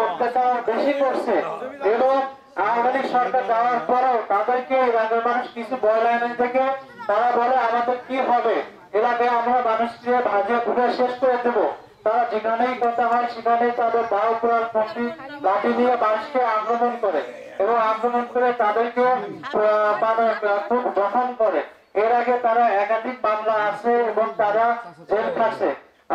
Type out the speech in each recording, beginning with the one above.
অত্যাচার বেশি করছে এবং আওয়ামী লীগ সরকার যাওয়ার পরেও তাদেরকে এলাকার মানুষ কিছু বলে না থেকে তারা বলে আমাদের কি হবে, এলাকায় আমরা মানুষকে ভাজিয়ে ভুলে শেষ করে দেব। তারা যেখানেই কথা হয় সেখানেই তাদের দাও করার প্রতি লাঠি নিয়ে মানুষকে আক্রমণ করে এবং আক্রমণ করে তাদেরকে খুব দখল করে। এর আগে তারা একাধিক মামলা আছে এবং তারা জেল খাচ্ছে।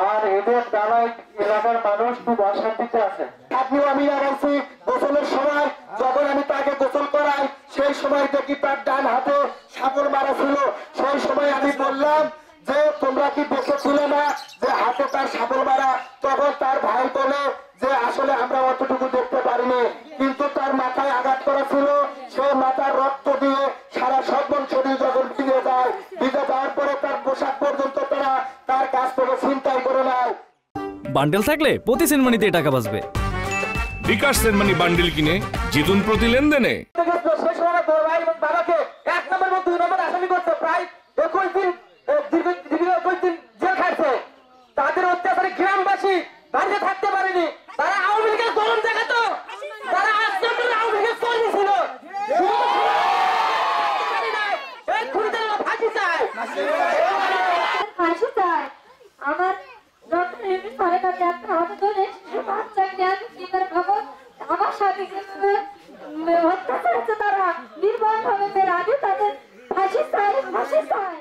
আর এদের দ্বারাই এলাকার মানুষ খুব অশান্তিতে আছে। আপনিও আমি আছি গোসলের সময় যখন আমি তাকে গোসল করাই সেই সময় দেখি তার ডান হাতে সাপর মারা ছিল। সেই সময় আমি বললাম যে তোমরা কি দেখেছিলে না যে হাতে তার সাপর মারা? তখন তার ভাই বলে যে আসলে আমরা অতটুকু দেখতে পারিনি, কিন্তু তার মাথায় আঘাত করা ছিল। সে মাথার রক্ত দিয়ে সারা সর্বন শরীর যখন ভিজে যায়, ভিজে যাওয়ার পরে তার পোশাক পর্যন্ত তারা তার কাছ থেকে ছিনতাই করে নেয়। বান্ডেল থাকলে প্রতি সেনমানিতে টাকা বাঁচবে। বিকাশ সেনমানি বান্ডেল কিনে জিতুন প্রতি লেনদেনে। বাবাকে 1 নম্বর এবং 2 নম্বর আসামি করছে, প্রায় 21 দিন জেল খাটছে। তাদের অত্যাচারে গ্রামবাসী বাড়িতে থাকতে পারেনি। তারা আওয়ামী লীগের গরম দেখাতো, তারা 8 নম্বর আওয়ামী লীগের কর্মী ছিল। ফাঁসি চায়, ফাঁসি চায়। আমার ডক্টর এমনি সাড়ে কাছে একটা হাতে ধরে বাচ্চাকে খবর আমার সাথে অত্যাচার হচ্ছে, তারা নির্মম ভাবে মেরে আগে তাদের ফাঁসি চায়, ফাঁসি চায়।